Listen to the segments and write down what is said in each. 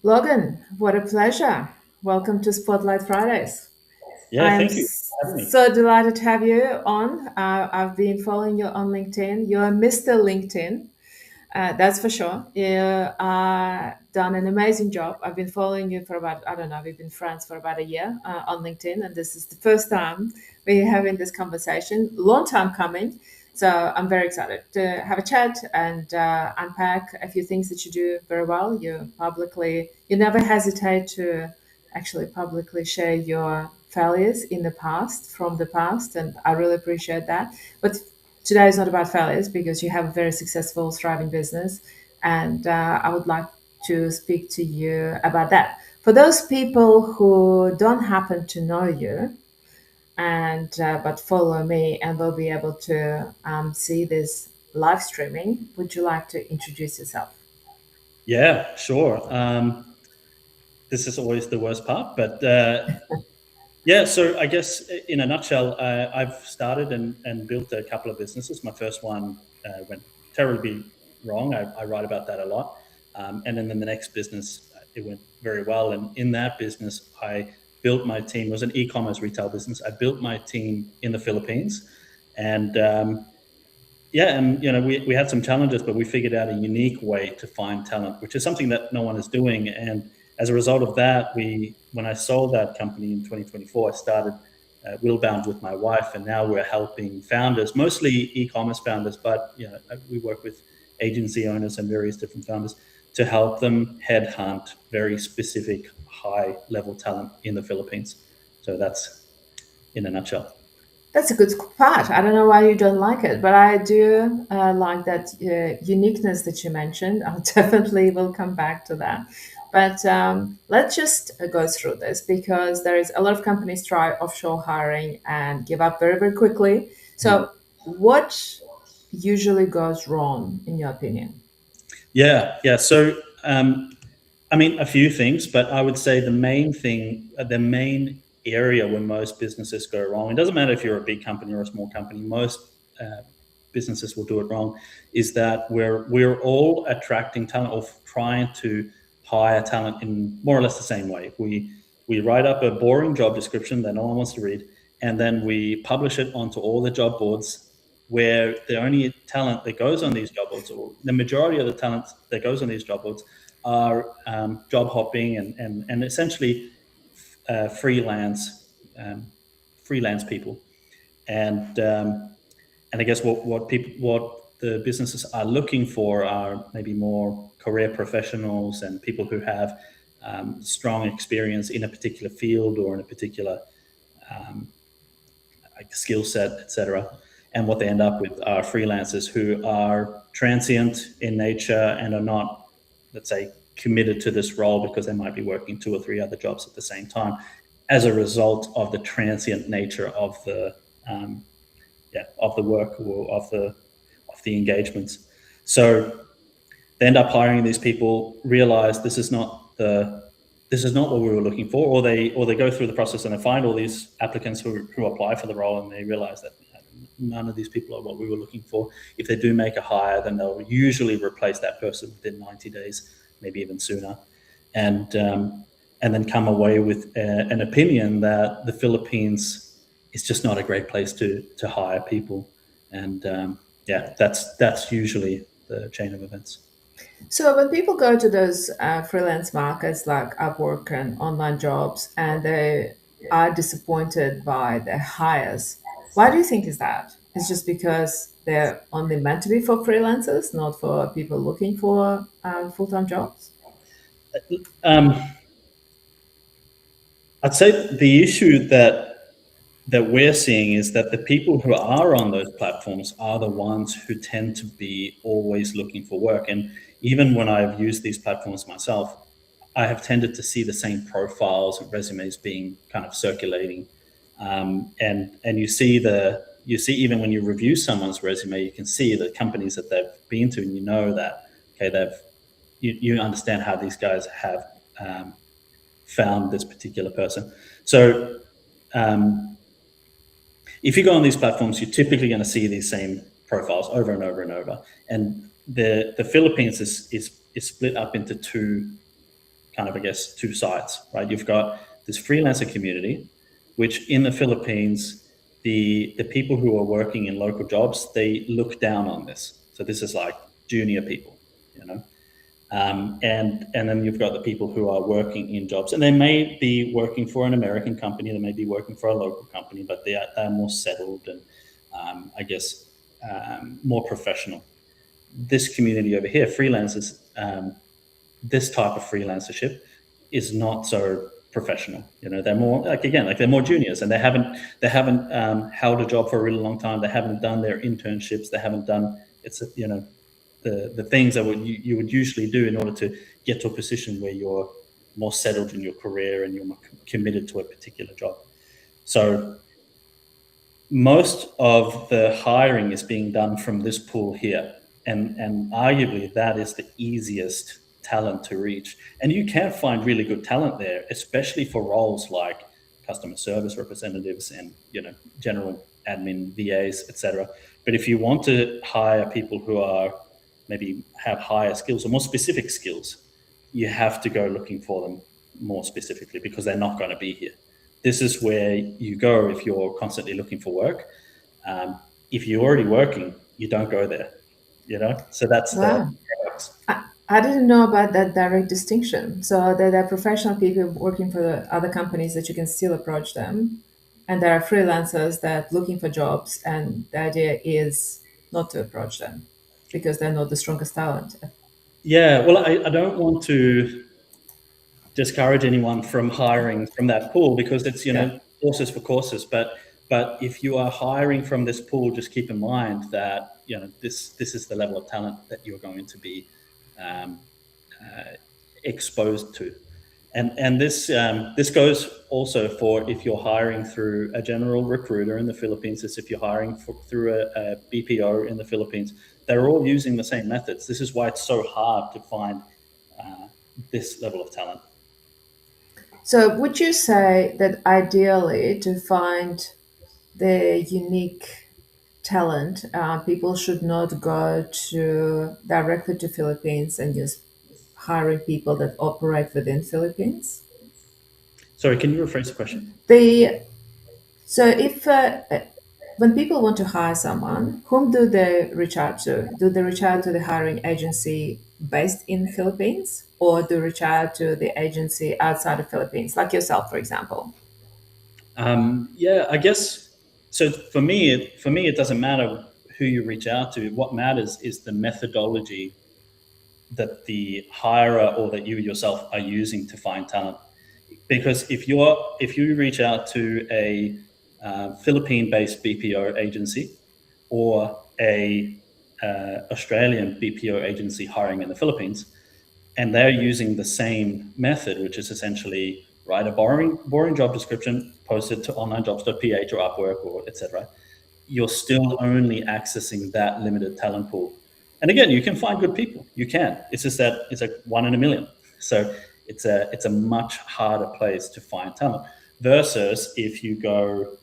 Logan, what a pleasure. Welcome to Spotlight Fridays. Yeah, I'm thank you for having me. so delighted to have you on. I've been following you on LinkedIn. You're Mr. LinkedIn, that's for sure. You done an amazing job. I've been following you for about, I don't know, we've been friends for about a year on LinkedIn, and this is the first time we're having this conversation. Long time coming. So I'm very excited to have a chat and unpack a few things that you do very well. You never hesitate to actually publicly share your failures in the past, from the past, and I really appreciate that. But today is not about failures because you have a very successful, thriving business, and I would like to speak to you about that. For those people who don't happen to know you, and but follow me and will be able to see this live streaming, would you like to introduce yourself? Yeah, sure. This is always the worst part, but yeah. So I guess in a nutshell, I've started and built a couple of businesses. My first one went terribly wrong. I write about that a lot. And then in the next business, it went very well. And in that business, I built my team. It was an e-commerce retail business. I built my team in the Philippines, and yeah, and we had some challenges, but we figured out a unique way to find talent, which is something that no one is doing. And as a result of that, when I sold that company in 2024, I started Willbound with my wife, and now we're helping founders, mostly e-commerce founders, but we work with agency owners and various different founders to help them headhunt very specific high-level talent in the Philippines. So that's in a nutshell. That's a good part. I don't know why you don't like it, but I do like that uniqueness that you mentioned. I'll definitely will come back to that. But let's just go through this because there is a lot of companies try offshore hiring and give up very, very quickly. So, what usually goes wrong in your opinion? Yeah. So, I mean, a few things, but I would say the main thing, the main area where most businesses go wrong, it doesn't matter if you're a big company or a small company, most uh, businesses will do it wrong, is that we're all attracting talent or trying to hire talent in more or less the same way. We write up a boring job description that no one wants to read, and then we publish it onto all the job boards where the only talent that goes on these job boards, or the majority of the talent that goes on these job boards, are job hopping and essentially freelance freelance people. And um, and I guess what the businesses are looking for are maybe more career professionals and people who have strong experience in a particular field or in a particular um, like skill set, etc. And what they end up with are freelancers who are transient in nature and are not, let's say, committed to this role because they might be working two or three other jobs at the same time as a result of the transient nature um, of the work or of the engagements. So they end up hiring these people, realize this is not what we were looking for, or they go through the process and they find all these applicants who apply for the role, and they realize that none of these people are what we were looking for. If they do make a hire, then they'll usually replace that person within 90 days, maybe even sooner, and um, and then come away with an opinion that the Philippines is just not a great place to hire people. And yeah, that's usually the chain of events. So when people go to those freelance markets like Upwork and online jobs, and they are disappointed by their hires, why do you think is that? It's just because they're only meant to be for freelancers, not for people looking for full-time jobs? Um, I'd say the issue that we're seeing is that the people who are on those platforms are the ones who tend to be always looking for work. And even when I've used these platforms myself, I have tended to see the same profiles and resumes being kind of circulating. And you see even when you review someone's resume, you can see the companies that they've been to, and you know that okay, you understand how these guys have um, found this particular person. So um, if you go on these platforms, you're typically going to see these same profiles over and over and over. And the Philippines is split up into two kind of, I guess, two sides, right? You've got this freelancer community, which in the Philippines, the people who are working in local jobs, they look down on this. So this is like junior people, you know. And then you've got the people who are working in jobs, and they may be working for an American company, they may be working for a local company, but they're more settled and I guess more professional. This community over here, freelancers, this type of freelancership is not so professional. You know, they're more like, again, like they're more juniors, and they haven't held a job for a really long time. They haven't done their internships. They haven't done the things that you would usually do in order to get to a position where you're more settled in your career and you're more committed to a particular job. So most of the hiring is being done from this pool here, and arguably that is the easiest talent to reach. And you can find really good talent there, especially for roles like customer service representatives and general admin, VAs, etc. But if you want to hire people who are maybe have higher skills or more specific skills, you have to go looking for them more specifically, because they're not going to be here. This is where you go if you're constantly looking for work. If you're already working, you don't go there, So that's the Wow. I didn't know about that direct distinction. So there are professional people working for the other companies that you can still approach them. And there are freelancers that looking for jobs, and the idea is not to approach them because they're not the strongest talent. Yeah, well, I don't want to discourage anyone from hiring from that pool, because it's Yeah. courses for courses. But if you are hiring from this pool, just keep in mind that this is the level of talent that you're going to be um, exposed to. And this goes also for if you're hiring through a general recruiter in the Philippines, as if you're hiring through a BPO in the Philippines. They're all using the same methods. This is why it's so hard to find this level of talent. So would you say that ideally to find the unique talent, people should not go to directly to Philippines and just hiring people that operate within Philippines? Sorry, can you rephrase the question? The So if when people want to hire someone, whom do they reach out to? Do they reach out to the hiring agency based in Philippines, or do they reach out to the agency outside of Philippines, like yourself, for example? Yeah, I guess so. For me, it doesn't matter who you reach out to. What matters is the methodology that the hirer or that you yourself are using to find talent. Because if you reach out to a Philippine-based BPO agency or a Australian BPO agency hiring in the Philippines, and they're using the same method, which is essentially write a boring job description, post it to onlinejobs.ph or Upwork or etc., you're still only accessing that limited talent pool. And again, you can find good people. You can. It's just that it's like 1 in a million. So it's a much harder place to find talent. Versus if you go,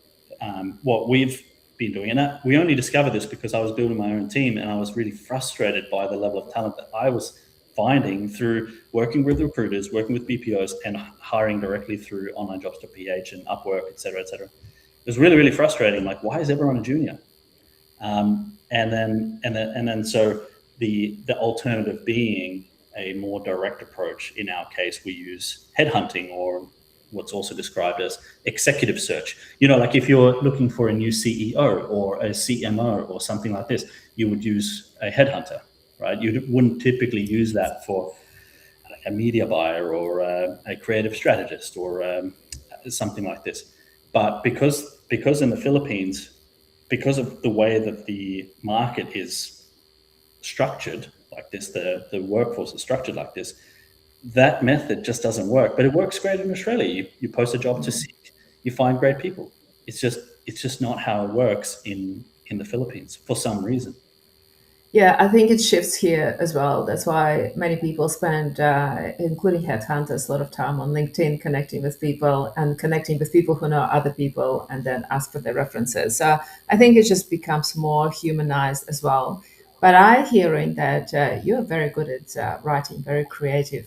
what we've been doing, and we only discovered this because I was building my own team, and I was really frustrated by the level of talent that I was finding through working with recruiters, working with BPOs, and hiring directly through onlinejobs.ph and Upwork, et cetera, et cetera. It was really, really frustrating. Like, why is everyone a junior? And then so the alternative being a more direct approach. In our case, we use headhunting, or what's also described as executive search. Like if you're looking for a new CEO or a CMO or something like this, you would use a headhunter, right? You wouldn't typically use that for a media buyer or a creative strategist or something like this. But because in the Philippines, because of the way that the market is structured like this, the workforce is structured like this, that method just doesn't work. But it works great in Australia. You post a job to seek, you find great people. It's just not how it works in the Philippines for some reason. Yeah, I think it shifts here as well. That's why many people spend, including headhunters, a lot of time on LinkedIn connecting with people and connecting with people who know other people and then ask for their references. So I think it just becomes more humanized as well. But I hearing that you're very good at writing, very creative.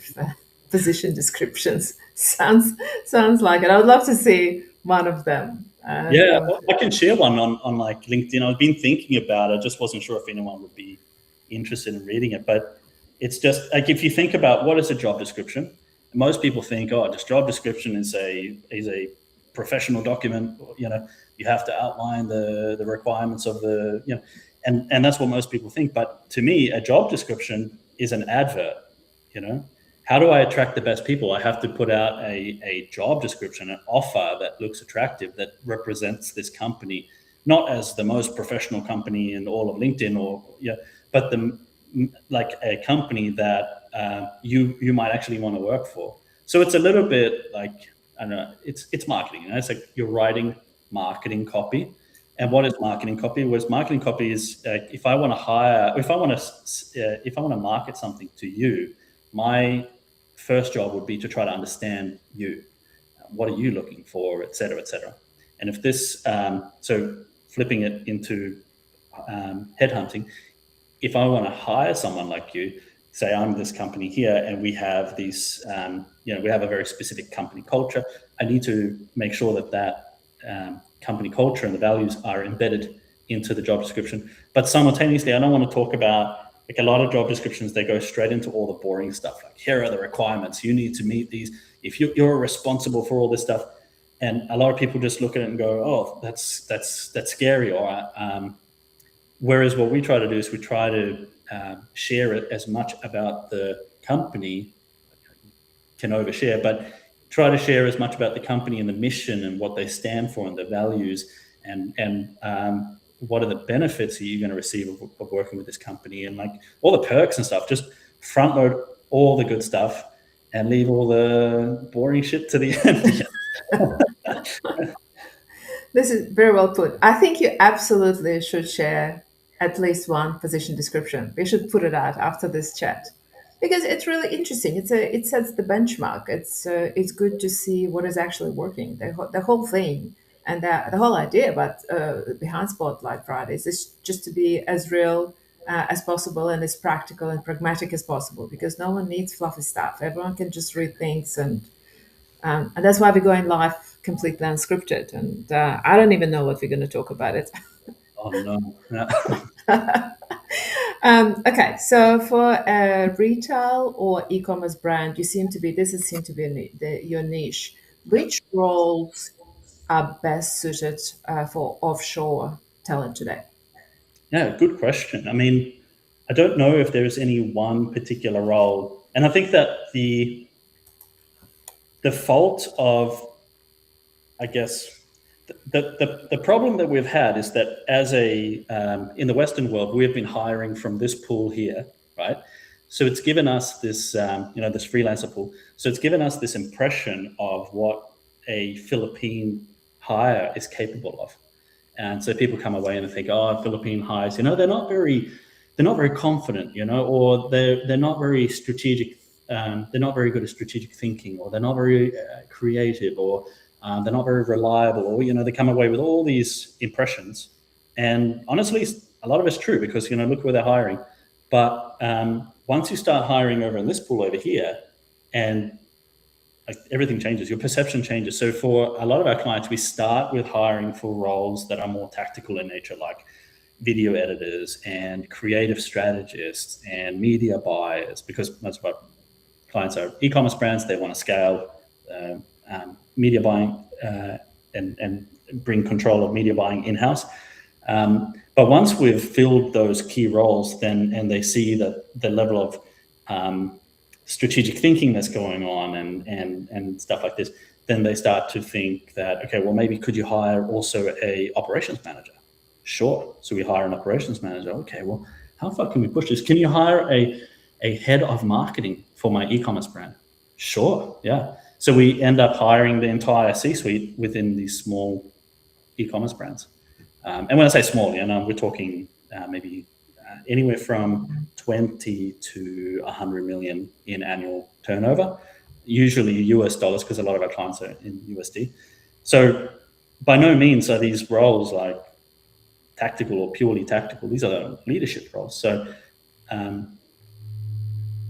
position descriptions. Sounds like it. I would love to see one of them. Yeah, I can share one on like LinkedIn. I've been thinking about it, just wasn't sure if anyone would be interested in reading it. But it's just like, if you think about what is a job description, most people think, oh, just job description is a professional document. You have to outline the requirements of and that's what most people think. But to me, a job description is an advert. How do I attract the best people? I have to put out a job description, an offer that looks attractive, that represents this company, not as the most professional company in all of LinkedIn, but like a company that you might actually want to work for. So it's a little bit like, I don't know, it's marketing. It's like you're writing marketing copy. And what is marketing copy? Marketing copy is if I want to market something to you, my first job would be to try to understand you. What are you looking for, et cetera, et cetera. And if this, so flipping it into headhunting, if I want to hire someone like you, say I'm this company here and we have these, we have a very specific company culture, I need to make sure that company culture and the values are embedded into the job description. But simultaneously, I don't want to talk about, like, a lot of job descriptions, they go straight into all the boring stuff. Like, here are the requirements. You need to meet these. If you're responsible for all this stuff. And a lot of people just look at it and go, oh, that's scary. Or whereas what we try to do is we try to share it as much about the company, can overshare, but try to share as much about the company and the mission and what they stand for and the values and what are the benefits that you're going to receive of working with this company, and like all the perks and stuff. Just front load all the good stuff and leave all the boring shit to the end. This is very well put. I think you absolutely should share at least one position description. We should put it out after this chat because it's really interesting. It sets the benchmark. It's good to see what is actually working. The whole thing and the whole idea about behind Spotlight Fridays is just to be as real as possible and as practical and pragmatic as possible, because no one needs fluffy stuff. Everyone can just read things, and that's why we're going live completely unscripted. And I don't even know what we're going to talk about it. Oh no. Okay, so for a retail or e-commerce brand, this seem to be your niche. Which roles are best suited for offshore talent today? Yeah, good question. I mean, I don't know if there's any one particular role, and I think that the fault of, I guess, the problem that we've had is that as in the Western world, we've been hiring from this pool here, right? So it's given us this, this freelancer pool. So it's given us this impression of what a Philippine hire is capable of. And so people come away and they think, oh, Philippine hires, they're not very confident, or they're not very strategic. They're not very good at strategic thinking, or they're not very creative, or they're not very reliable, or they come away with all these impressions. And honestly, a lot of it's true, because look where they're hiring. But once you start hiring over in this pool over here, and like, everything changes, your perception changes. So for a lot of our clients, we start with hiring for roles that are more tactical in nature, like video editors and creative strategists and media buyers, because most of our clients are e-commerce brands. They want to scale media buying and bring control of media buying in-house. But once we've filled those key roles, and they see that the level of strategic thinking that's going on and stuff like this, then they start to think that, okay, well, maybe could you hire also a operations manager? Sure. So we hire an operations manager. Okay, well, how far can we push this? Can you hire a head of marketing for my e-commerce brand? Sure. Yeah. So we end up hiring the entire C-suite within these small e-commerce brands. And when I say small, we're talking maybe anywhere from 20 to 100 million in annual turnover, usually US dollars, because a lot of our clients are in USD. So by no means are these roles like tactical or purely tactical. These are leadership roles. So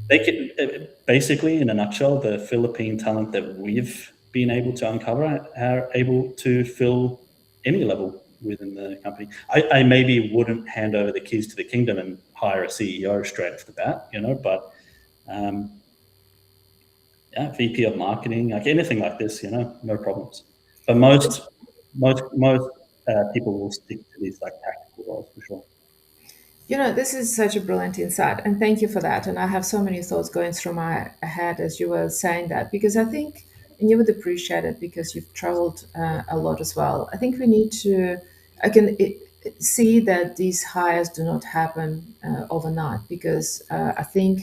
They can basically, in a nutshell, the Philippine talent that we've been able to uncover are able to fill any level within the company. I maybe wouldn't hand over the keys to the kingdom and hire a CEO straight off the bat, but um, yeah, VP of marketing, like anything like this, no problems. But most people will stick to these like tactical roles for sure. This is such a brilliant insight, and thank you for that. And I have so many thoughts going through my head as you were saying that, because I think, and you would appreciate it because you've traveled a lot as well. I think we need to, I can see that these hires do not happen overnight, because I think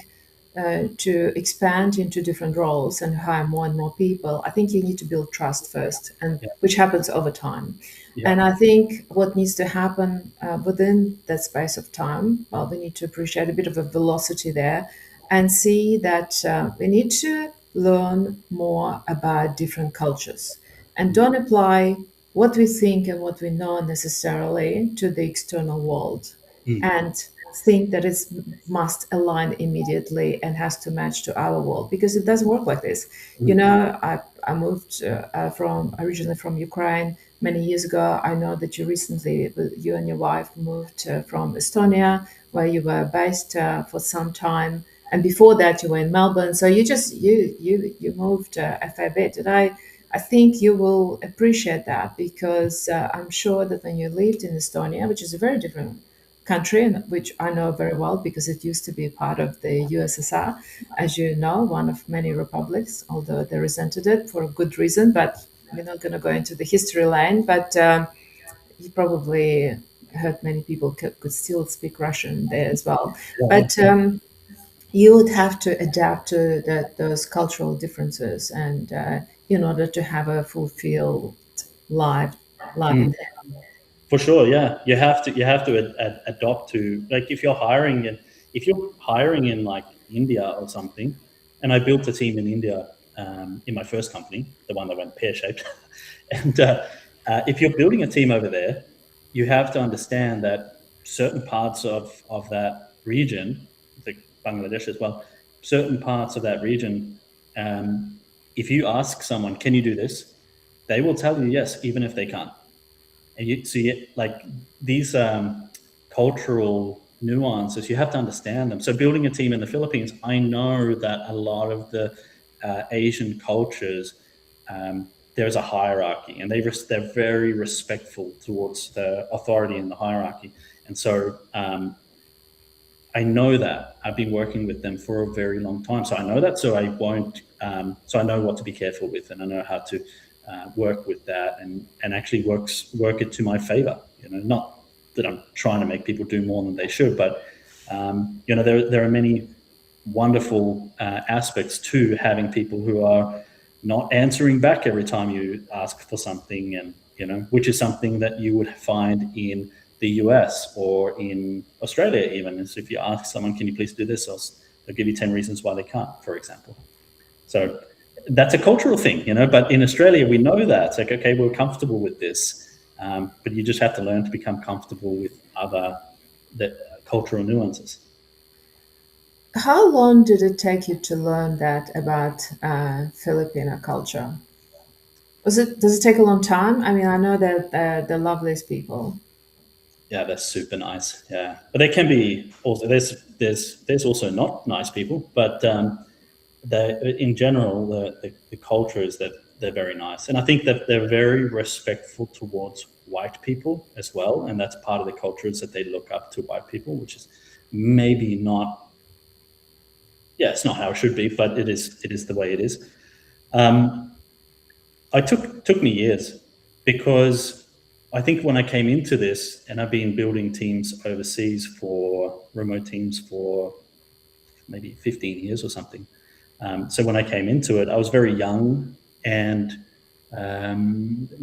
to expand into different roles and hire more and more people, I think you need to build trust first, and Yeah, which happens over time. yeah, And I think what needs to happen within that space of time, well, we need to appreciate a bit of a velocity there and see that we need to learn more about different cultures and mm, don't apply what we think and what we know necessarily to the external world mm, and think that it must align immediately and has to match to our world, because it doesn't work like this. mm, I moved from originally from Ukraine many years ago. I know that you and your wife moved from Estonia, where you were based for some time, and before that you were in Melbourne. So you moved a fair bit, and I think you will appreciate that, because I'm sure that when you lived in Estonia, which is a very different country, and which I know very well because it used to be part of the USSR, as you know, one of many republics, although they resented it for a good reason. But we're not going to go into the history lane. But you probably heard many people could still speak Russian there as well. yeah, yeah, But you would have to adapt to those cultural differences, and in order to have a fulfilled life, life mm. in For sure, yeah. You have to adopt to, like, if you're hiring in like India or something. And I built a team in India in my first company, the one that went pear shaped. And if you're building a team over there, you have to understand that certain parts of that region, like Bangladesh as well, certain parts of that region, if you ask someone, "Can you do this?" they will tell you yes, even if they can't. And you see it like these cultural nuances, you have to understand them. So building a team in the Philippines, I know that a lot of the Asian cultures, there's a hierarchy, and they're very respectful towards the authority in the hierarchy. And so I know that. I've been working with them for a very long time, so I know that. So I won't. So I know what to be careful with, and I know how to work with that, and actually work it to my favor. Not that I'm trying to make people do more than they should, but there are many wonderful aspects to having people who are not answering back every time you ask for something, and which is something that you would find in the US or in Australia. Even is if you ask someone, "Can you please do this?" They'll give you 10 reasons why they can't, for example. So that's a cultural thing, But in Australia, we know that it's like, okay, we're comfortable with this, but you just have to learn to become comfortable with other cultural nuances. How long did it take you to learn that about Filipino culture? Does it take a long time? I mean, I know that the loveliest people. Yeah, that's super nice. Yeah, but there can be also there's also not nice people, but in general the culture is that they're very nice, and I think that they're very respectful towards white people as well, and that's part of the culture is that they look up to white people, which is maybe not. Yeah, it's not how it should be, but it is the way it is. Um, I took me years because I think when I came into this, and I've been building teams overseas for remote teams for maybe 15 years or something. So when I came into it, I was very young and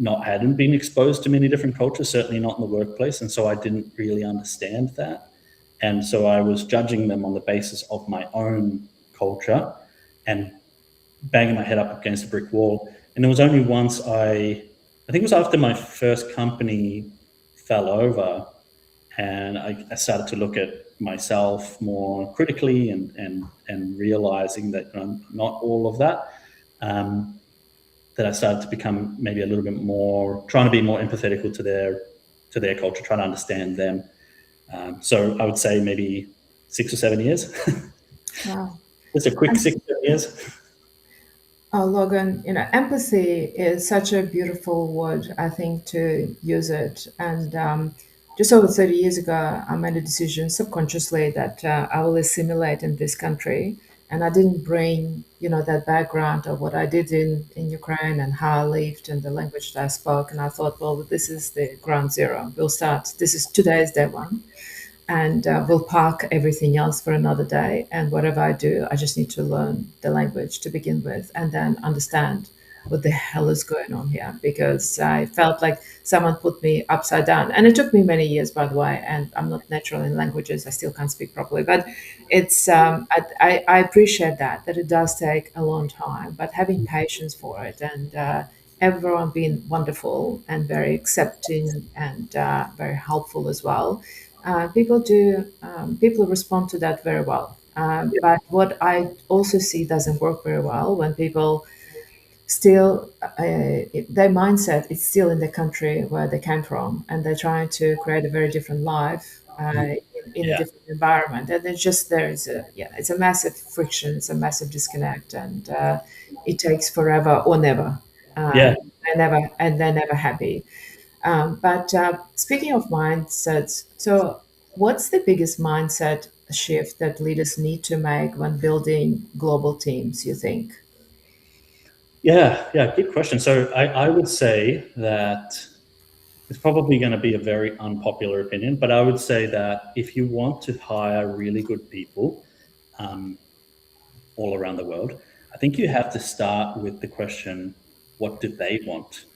not hadn't been exposed to many different cultures, certainly not in the workplace, and so I didn't really understand that. And so I was judging them on the basis of my own culture and banging my head up against a brick wall. And it was only once I think it was after my first company fell over, and I started to look at myself more critically and realizing that I'm not all of that, um, that I started to become maybe a little bit more trying to be more empathetical to their culture, trying to understand them. So I would say maybe 6 or 7 years. Wow. Just a quick And 6 or 7 years. Logan, empathy is such a beautiful word, I think, to use it. And just over 30 years ago, I made a decision subconsciously that I will assimilate in this country. And I didn't bring, that background of what I did in Ukraine and how I lived and the language that I spoke. And I thought, well, this is the ground zero. We'll start. This is today's day one, and we'll park everything else for another day. And whatever I do, I just need to learn the language to begin with and then understand what the hell is going on here, because I felt like someone put me upside down. And it took me many years, by the way, and I'm not natural in languages. I still can't speak properly, but it's I appreciate that it does take a long time, but having patience for it, and everyone being wonderful and very accepting and very helpful as well. People respond to that very well. But what I also see doesn't work very well when people still their mindset is still in the country where they came from, and they're trying to create a very different life in a Yeah, different environment, and there is a it's a massive friction, it's a massive disconnect, and it takes forever or never. yeah, They're never happy. But speaking of mindsets, so what's the biggest mindset shift that leaders need to make when building global teams, you think? yeah, yeah. Good question. So I would say that it's probably going to be a very unpopular opinion, but I would say that if you want to hire really good people um, all around the world, I think you have to start with the question, what do they want?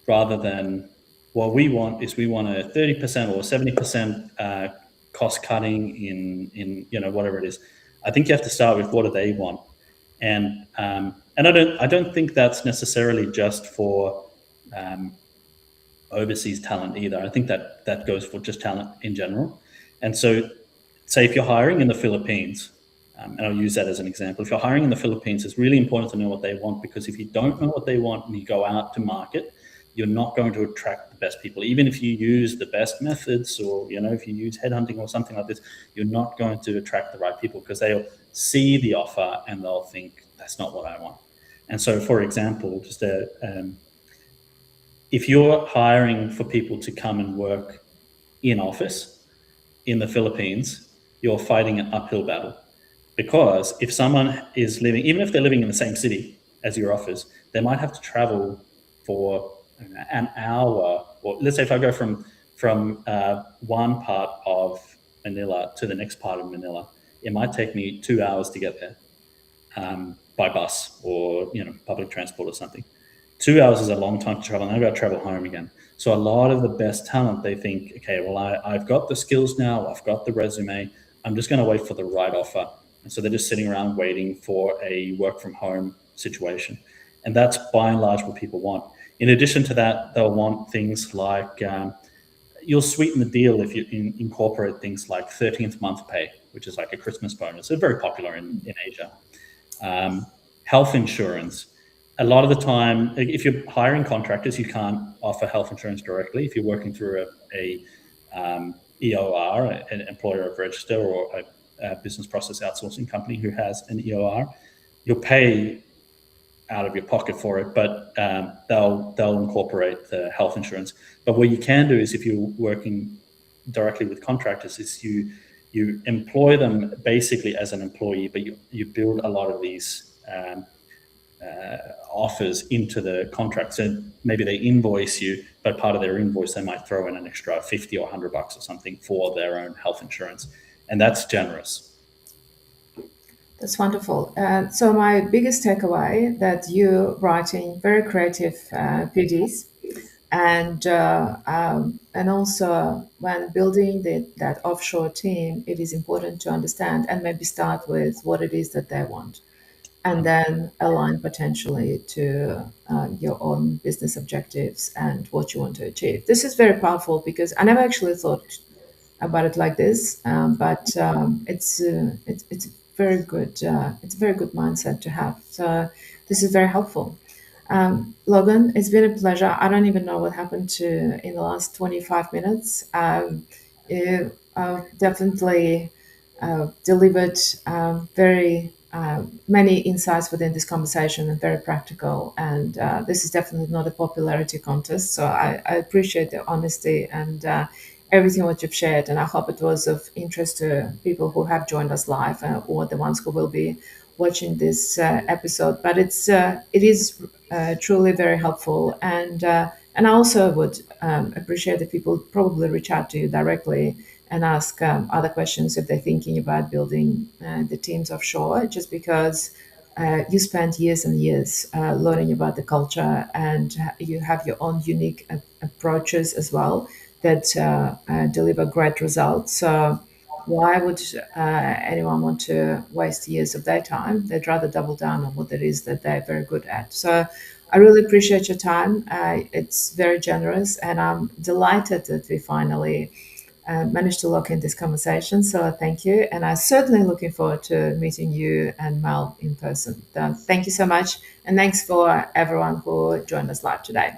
Rather than, what we want is we want a 30% or 70% cost cutting in whatever it is. I think you have to start with what do they want, and I don't think that's necessarily just for um, overseas talent either. I think that goes for just talent in general. And so, say if you're hiring in the Philippines, and I'll use that as an example. If you're hiring in the Philippines, it's really important to know what they want, because if you don't know what they want and you go out to market, you're not going to attract the best people. Even if you use the best methods, or if you use headhunting or something like this, you're not going to attract the right people, because they'll see the offer and they'll think that's not what I want. And so, for example, if you're hiring for people to come and work in office in the Philippines, you're fighting an uphill battle, because if someone is living, even if they're living in the same city as your office, they might have to travel for an hour. Or let's say if I go from one part of Manila to the next part of Manila, it might take me 2 hours to get there by bus or public transport or something. 2 hours is a long time to travel, and I've got to travel home again. So a lot of the best talent, they think, okay, well, I've got the skills now, I've got the resume, I'm just going to wait for the right offer. And so they're just sitting around waiting for a work from home situation. And that's by and large what people want. In addition to that, they'll want things like you'll sweeten the deal if you incorporate things like 13th month pay, which is like a Christmas bonus. They're very popular in Asia. um, Health insurance. A lot of the time, if you're hiring contractors, you can't offer health insurance directly. If you're working through EOR, an employer of register, or a business process outsourcing company who has an EOR, you'll pay out of your pocket for it, but they'll incorporate the health insurance. But what you can do is, if you're working directly with contractors, is you employ them basically as an employee, but you build a lot of these offers into the contract. So maybe they invoice you, but part of their invoice they might throw in an extra 50 or $100 or something for their own health insurance, and that's generous. That's wonderful. So my biggest takeaway that you writing very creative PDs, and also when building that offshore team, it is important to understand and maybe start with what it is that they want, and then align potentially to your own business objectives and what you want to achieve. This is very powerful because I never actually thought about it like this, but it's very good. It's a very good mindset to have. So this is very helpful. Logan, it's been a pleasure. I don't even know what happened to in the last 25 minutes. You definitely delivered very many insights within this conversation and very practical. And this is definitely not a popularity contest. So I appreciate the honesty and everything what you've shared. And I hope it was of interest to people who have joined us live or the ones who will be watching this episode. But it is truly very helpful. And I also would appreciate if people probably reach out to you directly and ask other questions if they're thinking about building the teams offshore, just because you spent years and years learning about the culture and you have your own unique approaches as well that deliver great results. So why would anyone want to waste years of their time? They'd rather double down on what it is that they're very good at. So I really appreciate your time. It's very generous, and I'm delighted that we finally managed to lock in this conversation. So thank you. And I'm certainly looking forward to meeting you and Mel in person. Thank you so much. And thanks for everyone who joined us live today.